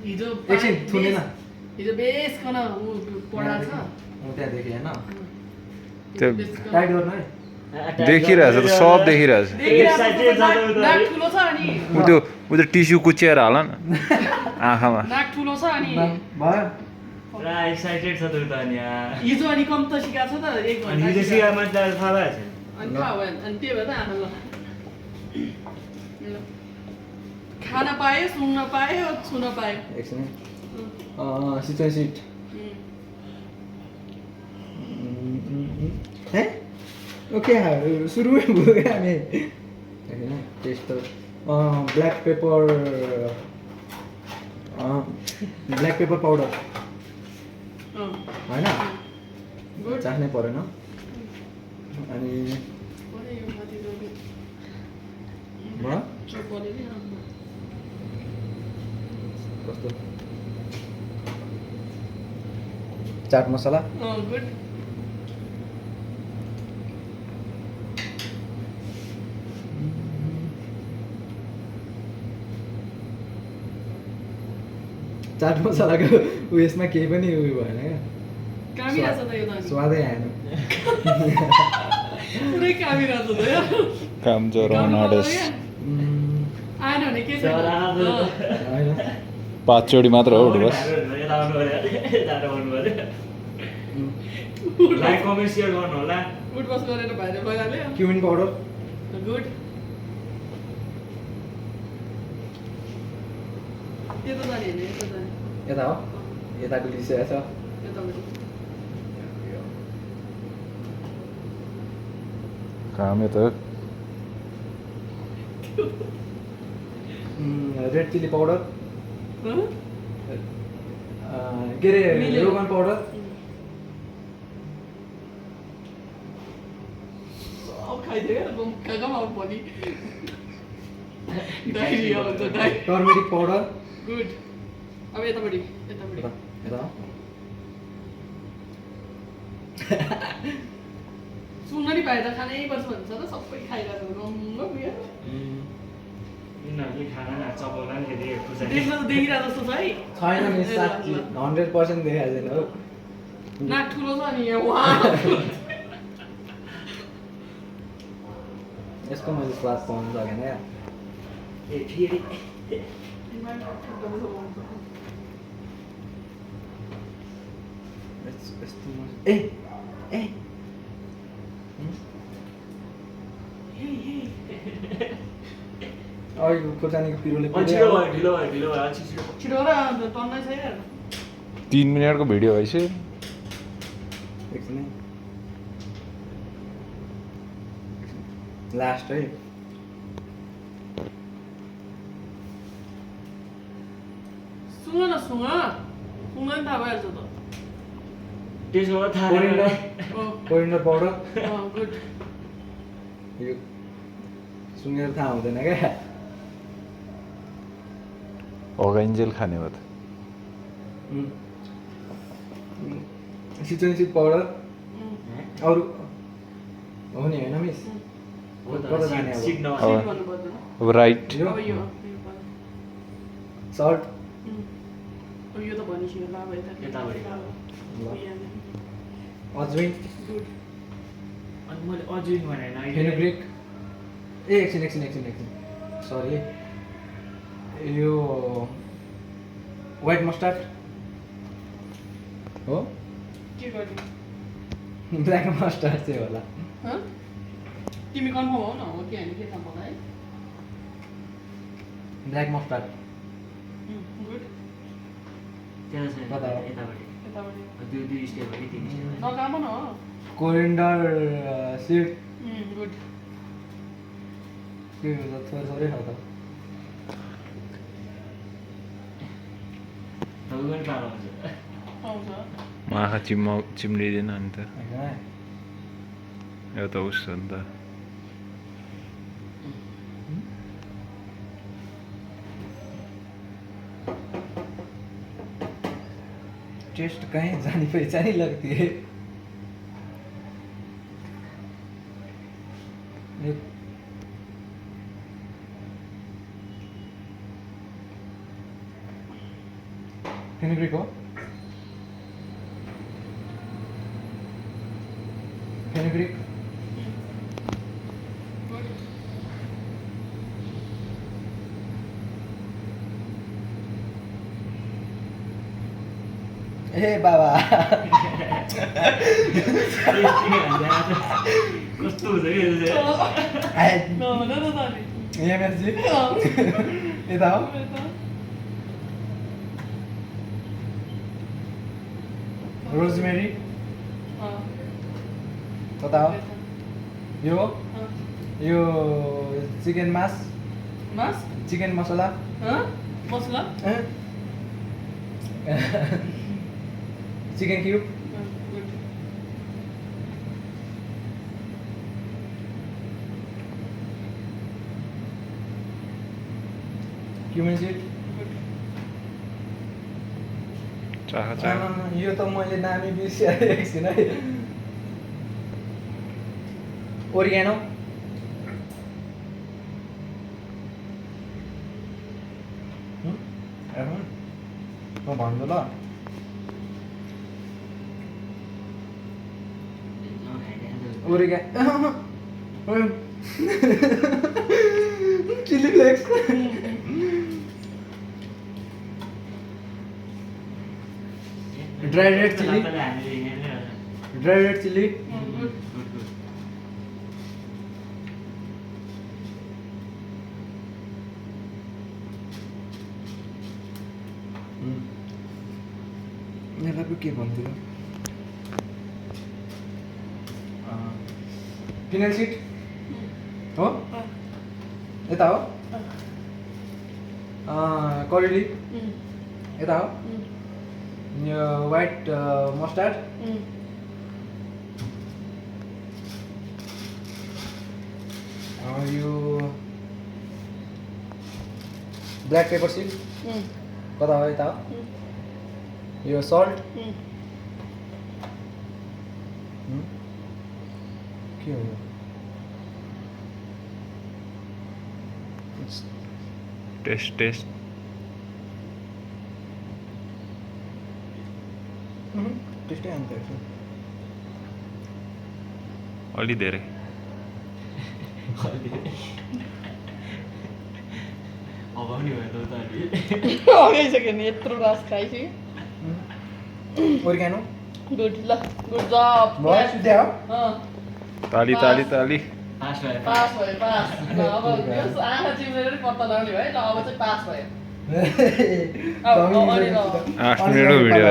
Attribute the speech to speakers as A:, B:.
A: हिजो
B: एकछिन थुनेन
A: हिजो बेसकन पढाएको छ
B: म त्यहाँ देखेँ होइन
C: त्यो
B: टाइट गर्नु है
C: देखिरहेछ त सब देखिरहेछ
A: नाक ठुलो छ अनि
C: ऊ त्यो टिस्यु कुच्याएर हाल न आँखामा
A: नाक ठुलो छ अनि
B: भयो
D: पुरा एक्साइटेड छ त उता अनि
A: हिजो अनि कम त सिकाएको छ त एक
D: अनि
A: घन्टा
D: हिजो सिकामा त थाहा भएछ
A: अनि थाहा भयो अनि त्यही भएर त आमा ल खान पायो सुन्न पायो छुन पायो
B: एकछिन सिचुएसन सिट है ओके सुरुमै भयो क्या हामी होइन टेस्ट ब्ल्याक पेपर पाउडर होइन
A: गुड
B: चाख्नै परेन अनि भयो कस्तो चाट मसला
A: गुड
B: चाट मसलाको उयसमा केही पनि उयो भएन क्या
A: कामिरहेछ त यो त अनि
B: स्वादै आएन
A: पुरै कामिरहेछ त यो
C: काम जराउन आँटेछ
A: आएन भने के
D: चरा
A: छैन
B: होइन
C: 5 चोटि मात्र हो बस
D: यता आउनु पर्यो यता आउनु पर्यो लाइक कमेन्ट सेयर गर्नु होला
A: उठ बस गरेर भाइले लगाइहाल्यो
B: क्युमिन पाउडर
A: गुड यो त जाने होइन यो त जाने
B: यता हो यताको लिसिया छ
A: यतापट्टि
C: काम त
B: रेड चिली पाउडर
A: हँ?
B: के अरे
A: मिल्यो।
B: रोगन पाउडर
A: सब खाइदियो क्या कहाँ भोलि डाइरिया हुन्छ डाइरिया
B: टर्मेरिक पाउडर
A: गुड अब यतापट्टि यतापट्टि
B: यता हो
A: सुन्न नि पाए त खानै पर्छ भन्छ त सबै खाइरहेको रङ्ग उयो
D: यिनीहरूले खाना चपाउला नि फेरि खुर्सानी
A: देख्न त देखिरहेको जस्तो छ है
B: छैन नि साँच्ची 100% देखाएको छैन हो
A: नाक ठुलो छ नि यहाँ वाह
B: यसको मैले स्वाद पाउनु सकेन क्या
D: ए फेरि
B: यस्तो ए ए अघिको खोर्सानीको पिरोले
D: छिटो भयो ढिलो भयो ढिलो भयो छिटो छिटो
A: छिटो र टन्नै छैन
C: 3 मिनेटको भिडियो भइसक्यो
B: एकछिन लास्ट है
A: सुँग न सुँग सुँग नि थाहा भइहाल्छ त
D: त्यसो भए थाहा
B: कोरिन्डर
A: अँ,
B: कोरिन्डर पाउडर
A: अँ, गुड
B: यो सुँगेर थाहा हुँदैन क्या
C: अगाइन्जेल खाने हो त
B: सिचुएसन पाउडर
A: उम्,
B: अरू हो नि होइन मिस
D: हो त
B: कता जाने अब?
D: सिट
C: अब
D: नभए
A: सेट भन्नु पर्दैन
C: अब राइट
B: यो
A: अब यो
B: सल्ट
A: अब यो त भनिसक्यो ला भयो त
D: यतापट्टि।
B: अजवाइन
A: गुड
D: अनि मैले अझै भनेन
B: फेनुग्रिक ए एकछिन सरी यो व्हाइट मस्टर्ड हो
A: के गर्ने
B: ब्ल्याक मस्टर्ड चाहिँ होला
A: हँ? तिमी कन्फर्म हौ न हो कि होइन के थाहा मलाई
B: ब्ल्याक मस्टर्ड
A: गुड
D: त्यहाँ छैन
B: कता हो?
D: यतापट्टि
A: यतापट्टि
D: दुई स्टेप हो कि 3 स्टेप
A: नकाम न
B: कोरिन्डर सिड
A: गुड
B: के थोरै खाऊ त
D: तपाईँ पनि पारो हुन्छ
A: पाउँछ
C: म आँखा चिम्लिँदैन नि त
B: होइन
C: यो त उस हो नि त
B: टेस्ट कहीं जानी पहचानी लगती है ये- फेनुग्रिक हो फेनुग्रिक ए बाबा
D: कस्तो हुन्छ कि यो चाहिँ?
A: नभन न त अनि
B: एमएसजी
A: अँ,
B: यता हो
A: यता।
B: रोजमेरी
A: अँ,
B: कता हो
A: यता।
B: यो हो?
A: अँ,
B: यो चिकन मास
A: मास
B: चिकन मसला
A: अँ, मसला
B: चिकन क्युब
A: अँ, गुड।
B: Cumin seed
A: good.
C: चाह चाह
B: यो त मैले नामी बिर्सिरहेको छु है ओरिगानो म भन्छु ल ओरिगा chilli flakes dry red chilli dry red chilli
A: अँ, गुड।
B: यसलाई पो के भन्थ्यो फिनाइल सिट हो
A: अँ,
B: यता हो
A: अँ,
B: करेली
A: उम्,
B: यता हो
A: उम्,
B: यो वाइट मस्टार्ड
A: उम्,
B: यो ब्ल्याक पेपर सिड
A: उम्,
B: कता हो यता हो
A: उम्,
B: यो सल्ट
A: उम्।
B: के हो यो
C: टेस्ट टेस्ट
B: त्यस्तै अन्त
C: अलि धेरै
D: हगाउने भयो त उता अलि
A: अगाइसक्यो नि यत्रो रस खाइसक्यो
B: ओरिगानो
A: गुड ल गुड जब
B: भयो सुत्या हो
A: अँ
C: ताली ताली ताली
D: फास्ट भयो
A: पास भयो पास ल अब यो आँखा चिम्लेर पनि पत्ता लगाउने भयो ल अब चाहिँ पास भयो अब अनि ल
C: 8 मिनटको भिडियो